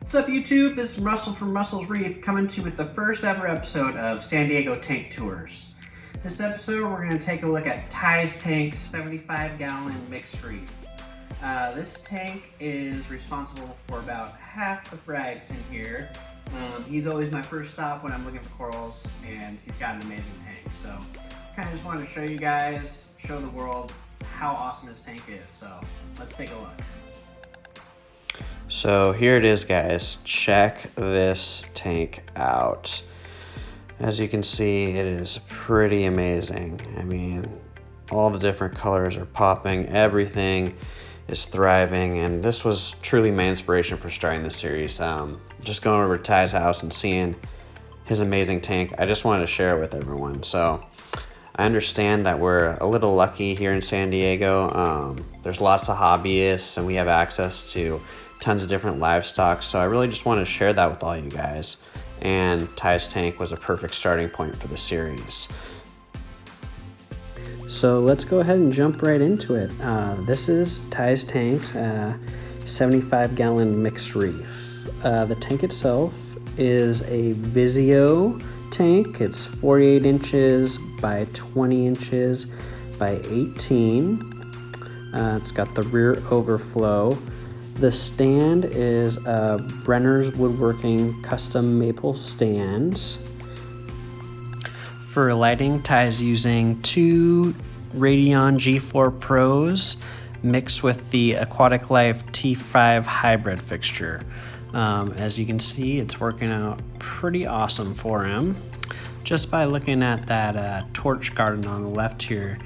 What's up YouTube? This is Russell from Russell's Reef coming to you with the first ever episode of San Diego Tank Tours. This episode we're going to take a look at Ty's Tank's 75-gallon mixed reef. This tank is responsible for about half the frags in here. He's always my first stop when I'm looking for corals, and he's got an amazing tank. So kind of just wanted to show you guys, show the world how awesome his tank is. So let's take a look. So here it is, guys. Check this tank out. As you can see, it is pretty amazing. I mean, all the different colors are popping, everything is thriving, and this was truly my inspiration for starting this series. Just going over to Ty's house and seeing his amazing tank, I just wanted to share it with everyone. So I understand that we're a little lucky here in San Diego. There's lots of hobbyists and we have access to tons of different livestock, so I really just want to share that with all you guys, and Ty's tank was a perfect starting point for the series. So let's go ahead and jump right into it. This is Ty's tank's 75-gallon mixed reef. The tank itself is a Vizio tank. It's 48 inches by 20 inches by 18. It's got the rear overflow. The stand is a Brenner's Woodworking custom maple stand. For lighting, Ty's using two Radeon G4 Pros mixed with the Aquatic Life T5 hybrid fixture. As you can see, it's working out pretty awesome for him. Just by looking at that torch garden on the left here,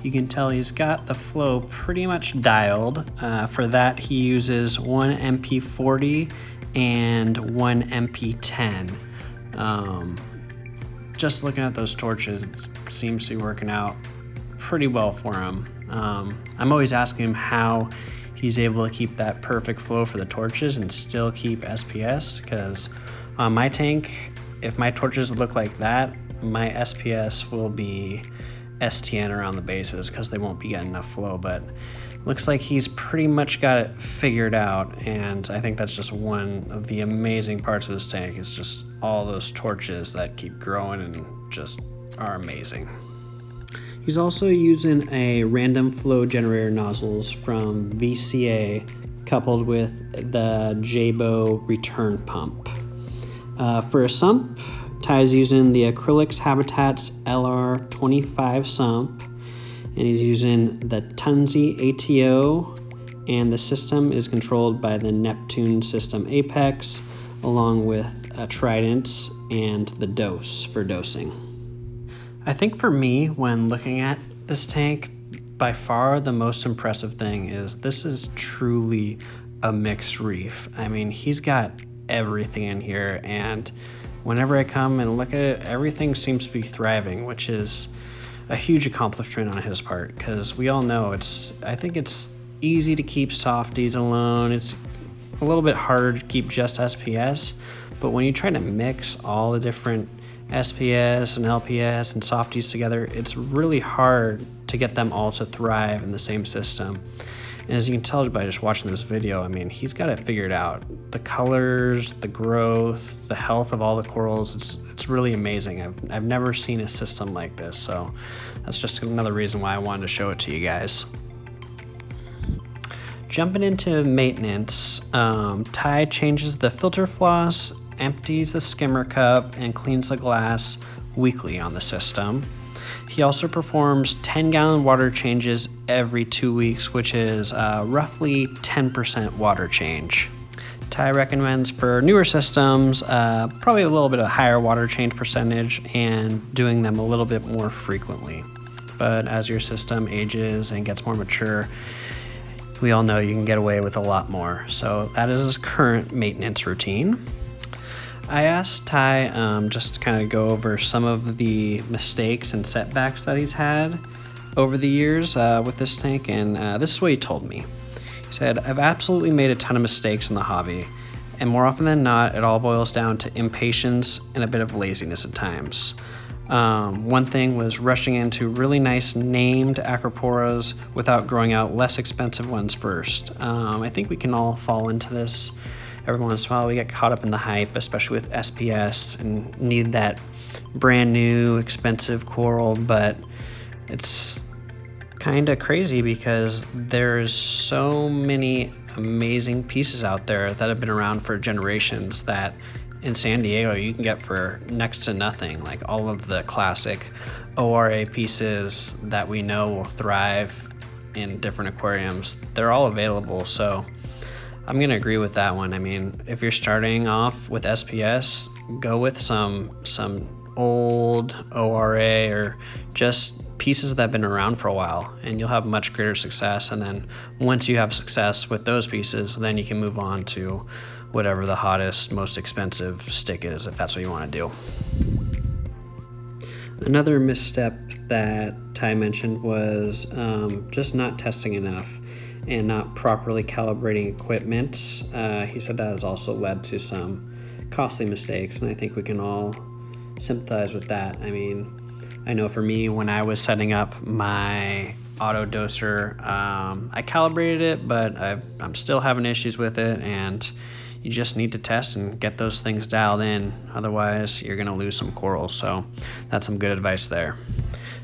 you can tell he's got the flow pretty much dialed. For that, he uses one MP40 and one MP10. Just looking at those torches, it seems to be working out pretty well for him. I'm always asking him how he's able to keep that perfect flow for the torches and still keep SPS, because on my tank, if my torches look like that, my SPS will be STN around the bases because they won't be getting enough flow. But looks like he's pretty much got it figured out, and I think that's just one of the amazing parts of this tank. It's just all those torches that keep growing and just are amazing. He's also using a random flow generator nozzles from VCA coupled with the Jabo return pump. For a sump, Ty's using the Acrylics Habitats LR25 sump, and he's using the Tunzi ATO, and the system is controlled by the Neptune System Apex, along with a Trident and the dose for dosing. I think for me, when looking at this tank, by far the most impressive thing is this is truly a mixed reef. I mean, he's got everything in here, and whenever I come and look at it, everything seems to be thriving, which is a huge accomplishment on his part, because we all know I think it's easy to keep softies alone. It's a little bit harder to keep just SPS, but when you try to mix all the different SPS and LPS and softies together, it's really hard to get them all to thrive in the same system. And as you can tell by just watching this video, I mean, he's got it figured out. The colors, the growth, the health of all the corals, it's really amazing. I've never seen a system like this, so that's just another reason why I wanted to show it to you guys. Jumping into maintenance, Ty changes the filter floss, empties the skimmer cup, and cleans the glass weekly on the system. He also performs 10-gallon water changes every 2 weeks, which is roughly 10% water change. Ty recommends for newer systems, probably a little bit of higher water change percentage and doing them a little bit more frequently. But as your system ages and gets more mature, we all know you can get away with a lot more. So that is his current maintenance routine. I asked Ty just to kind of go over some of the mistakes and setbacks that he's had over the years with this tank, and this is what he told me. He said, "I've absolutely made a ton of mistakes in the hobby, and more often than not, it all boils down to impatience and a bit of laziness at times. One thing was rushing into really nice named acroporas without growing out less expensive ones first. I think we can all fall into this every once in a while we get caught up in the hype, especially with SPS, and need that brand new expensive coral, but it's kind of crazy because there's so many amazing pieces out there that have been around for generations that in San Diego you can get for next to nothing. Like all of the classic ORA pieces that we know will thrive in different aquariums, they're all available. So I'm gonna agree with that one. I mean, if you're starting off with SPS, go with some old ORA or just pieces that have been around for a while, and you'll have much greater success. And then once you have success with those pieces, then you can move on to whatever the hottest, most expensive stick is, if that's what you want to do. Another misstep that Ty mentioned was just not testing enough and not properly calibrating equipment. He said that has also led to some costly mistakes, and I think we can all sympathize with that. I mean, I know for me, when I was setting up my auto doser, I calibrated it, but I'm still having issues with it, and you just need to test and get those things dialed in. Otherwise, you're gonna lose some corals. So that's some good advice there.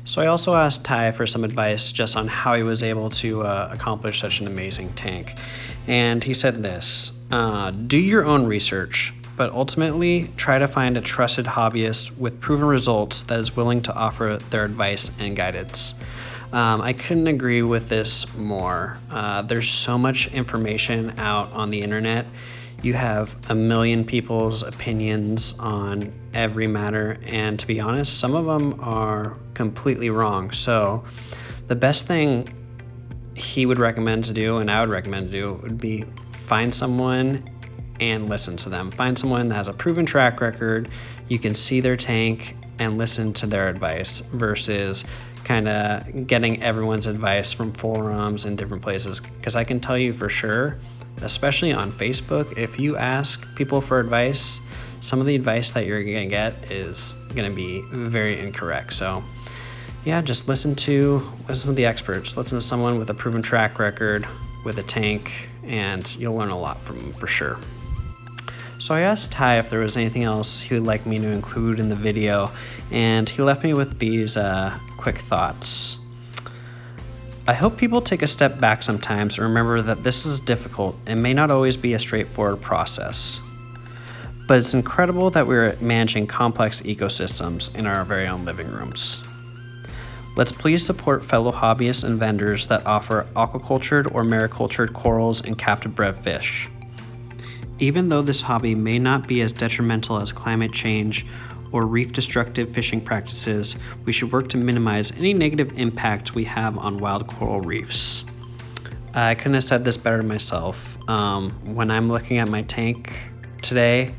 So I also asked Ty for some advice just on how he was able to accomplish such an amazing tank. And he said this, do your own research, but ultimately try to find a trusted hobbyist with proven results that is willing to offer their advice and guidance. I couldn't agree with this more. There's so much information out on the internet. You have a million people's opinions on every matter, and to be honest, some of them are completely wrong. So the best thing he would recommend to do, and I would recommend to do, would be find someone and listen to them. Find someone that has a proven track record. You can see their tank and listen to their advice versus kind of getting everyone's advice from forums and different places. Because I can tell you for sure, especially on Facebook, if you ask people for advice, some of the advice that you're going to get is going to be very incorrect. So yeah, just listen to the experts. Listen to someone with a proven track record with a tank, and you'll learn a lot from them for sure. So I asked Ty if there was anything else he would like me to include in the video, and he left me with these quick thoughts. I hope people take a step back sometimes and remember that this is difficult and may not always be a straightforward process. But it's incredible that we're managing complex ecosystems in our very own living rooms. Let's please support fellow hobbyists and vendors that offer aquacultured or maricultured corals and captive bred fish. Even though this hobby may not be as detrimental as climate change or reef-destructive fishing practices, we should work to minimize any negative impact we have on wild coral reefs. I couldn't have said this better myself. When I'm looking at my tank today,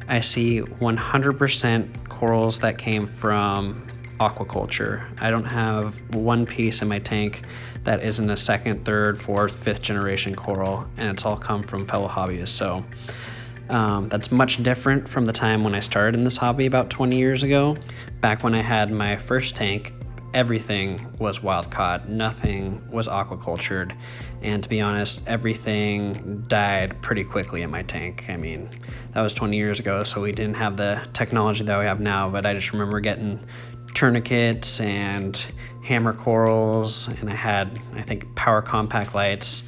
I see 100% corals that came from aquaculture. I don't have one piece in my tank that isn't a second, third, fourth, fifth generation coral, and it's all come from fellow hobbyists. So that's much different from the time when I started in this hobby about 20 years ago. Back when I had my first tank, everything was wild caught, nothing was aquacultured, and to be honest, everything died pretty quickly in my tank. I mean, that was 20 years ago, so we didn't have the technology that we have now, but I just remember getting tourniquets and hammer corals, and I had, I think, power compact lights,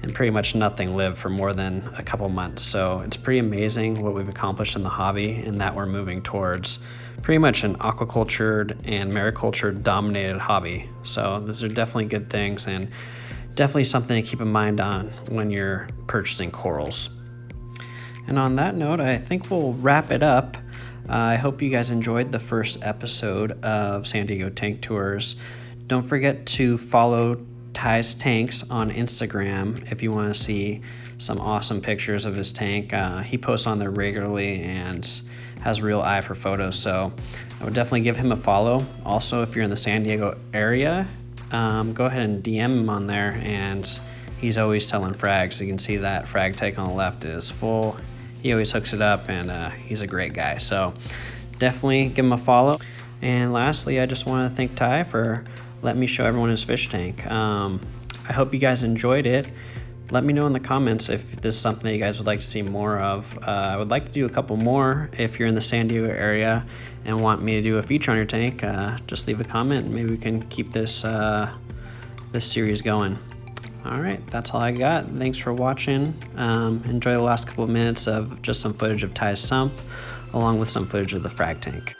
and pretty much nothing lived for more than a couple months. So it's pretty amazing what we've accomplished in the hobby, and that we're moving towards pretty much an aquacultured and mariculture dominated hobby. So those are definitely good things, and definitely something to keep in mind on when you're purchasing corals. And on that note, I think we'll wrap it up. I hope you guys enjoyed the first episode of San Diego Tank Tours. Don't forget to follow Ty's Tanks on Instagram if you want to see some awesome pictures of his tank. He posts on there regularly and has a real eye for photos, so I would definitely give him a follow. Also, if you're in the San Diego area, go ahead and DM him on there, and he's always telling frags. You can see that frag tank on the left is full. He always hooks it up, and he's a great guy, so definitely give him a follow. And lastly, I just want to thank Ty for letting me show everyone his fish tank. I hope you guys enjoyed it. let me know in the comments if this is something that you guys would like to see more of. I would like to do a couple more. If you're in the San Diego area and want me to do a feature on your tank, just leave a comment and maybe we can keep this this series going. All right, that's all I got. Thanks for watching. Enjoy the last couple of minutes of just some footage of Ty's sump, along with some footage of the frag tank.